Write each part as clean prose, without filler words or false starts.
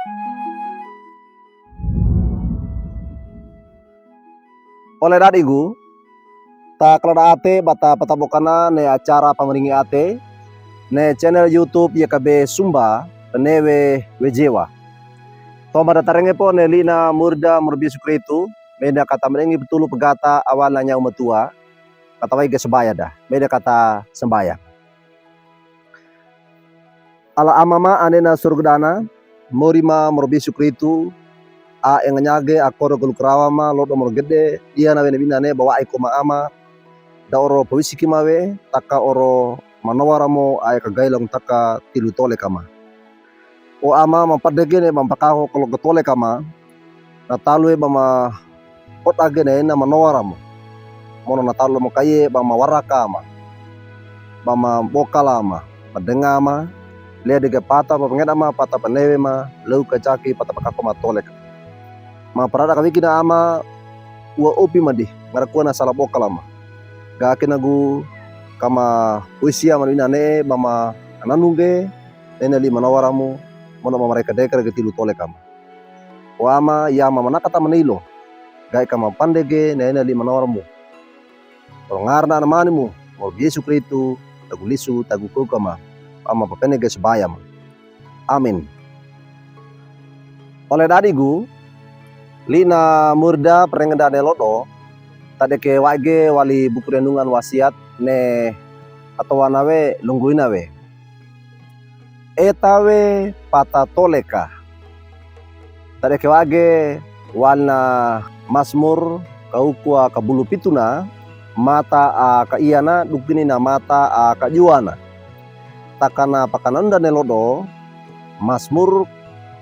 Oleh dadigu, ta kelada ate bata patabokana ne acara pamaringi ate ne channel YouTube YKB Sumba penewe wejewa. Toma datarenge po ne lina murda murbi sukritu meda kata merengi betulu pegata awalnya umatua kata wai sebaya dah meda kata sembaya. Ala amama anena surgdana morima murbi sukritu a enganyage akoro gulukrawama lodo mor gede dia na wene binane bawa iko ama da oro pawisiki mawe taka oro manawaramo ay kagailang taka tilu tole kama o ama mampadegene mampakaho kalau getole kama natalue bama pot agene na manawaramo mono natalo mo kaye bama waraka ama bama bokalama padengama le dege pata pengedama pata penewe ma lau kacaki pata pakako matole ma parada kawikina ama ua opi madi ngarakuana salah bokalama ga kenagu kama usia manina ne mama ananunge nene li manawaramu mono mama mereka dekar getilu tole kama wama ya mama nakata manilo ga kama pandege nene li manawaramu ngarna namanimu mo Yesu Kristu tagulisu taguku kama ama papenege sebaya ma amin. Oleh dadigu lina murda perengedane lodo tadeke wage wali buku renungan wasiat ne atau wanawe lungguinawe etawe pata toleka tadeke wage walna Mazmur kaukua kabulu pituna mata a kaiyana dukini na mata a kajuana takana pakananda nelodo Mazmur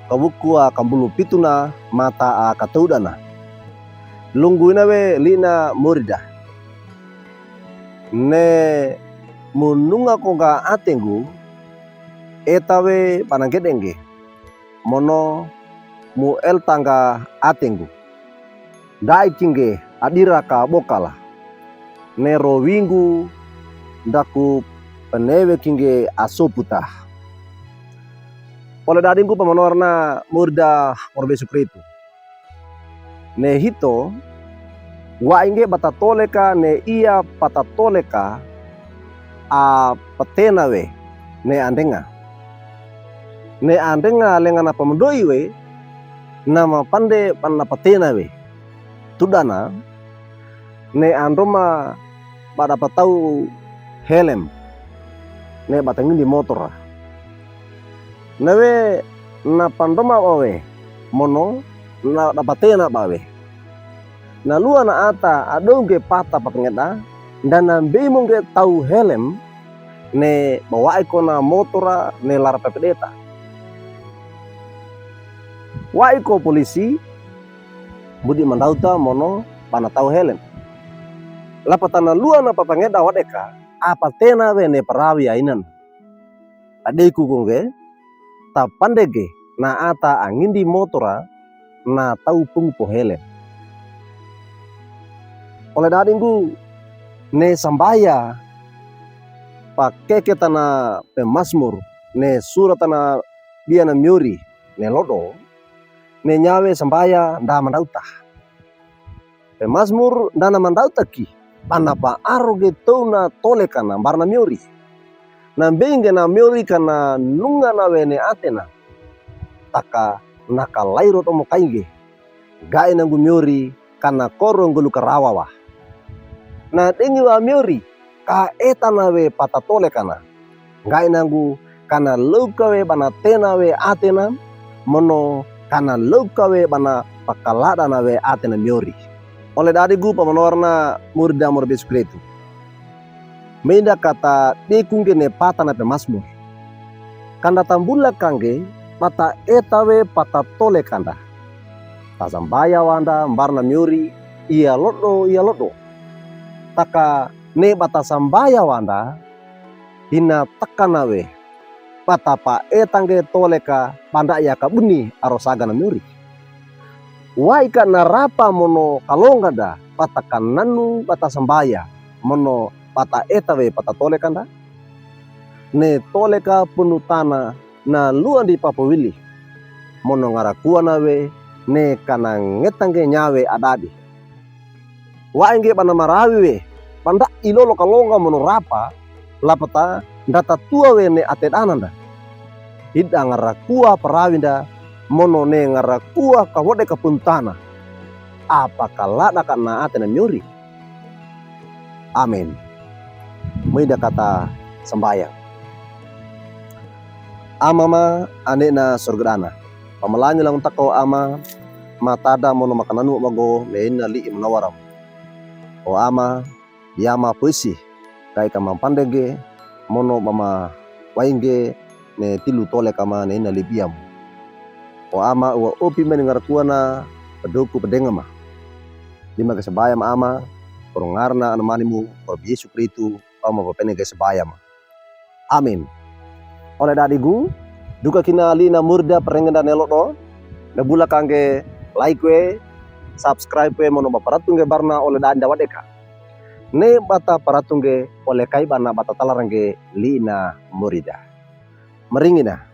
kabukua kabulu pituna mata a kataudana lungguina we lina murida ne mununga konga atengu etawe panangedenge mono mu el tangga atengu dai kinge adira ka bokala ne rowingu ndaku penewe kinge asoputa oleh dadingku pamanorna murda morbe sukritu ne hito wa inge batatoleka ne ia patatoleka a patenawe ne andenga lengana pamendoi we nama pande panna patenawe tudana ne androma pada patau helm ne batangin di motor nawe na pandoma wawe mono na dapatena bawe na lua na ata adonge pata papengeda dan nambe mongge tau helm ne bawa ikona motora ne lara pepedeta wa iko polisi budi mandauta mono pana tau helm lapatana lua na papengeda wadeka apa tena we ne parawi ainan adeku kongge ta pandege na ata angindi motora na tau pungpo helm oleh dadingku ne sambaya pakai ketana Mazmur ne suratana biana miuri ne lodo ne nyawe sambaya nda mandauta Mazmur ndana mandauta ki panapa aroge tona tolekana barna miuri na benge na miuri kana nunga na wene atena taka naka lairo tomo kainge gae nangu miuri kana korong gulu karawawa na dengi wa miuri ka etana we patatole kana gae nangu kana lauka we bana tena we atena mono kana lauka we bana pakalada na we atena miuri oleh dadigu pamanorna murda morbe sukritu menda kata dekungge ne pata na Mazmur kanda tambula kange mata etawe patatole kanda tasambaya wanda mbarna miuri iya lodo taka ne bata sambaya wanda hina takanawe bata pa etange toleka panda ya kabuni arosaga na miuri waika narapa mono kalongada bata kananu bata sambaya mono bata etawe bata toleka kanda ne toleka punutana na luan di papawili mono ngarakua nawe ne kana ngetangge nyawe adadi. Wa engge bana marawi we panda ilolo kalonga mono rapa lapata data tua we ne atet ananda. Hida ngarakua parawinda mono ne ngarakua kawode kapuntana. Apakah lada kana atena nyuri. Amin. Muida kata sembayang. Amama ane na surgana. Pamalanyo lang tako ama matada mono makananu mago leina li imnawaram. O ama yama puisi kai kama pandege mono mama wainge ne tilu tole kama neina libiam. O ama ua opi mendengar kuana pedoku pedengama. Lima kesebayam ama korongarna anamanimu por Yesu Kristu ama papene kesebayam. Amin. Oleh dadigu duka kina lina murda perengenda nelok do nebula kangge like we subscribe we mono baparatunge barna oleh danda wadeka ne bata paratunge oleh kai bana bata talarangge lina murida meringina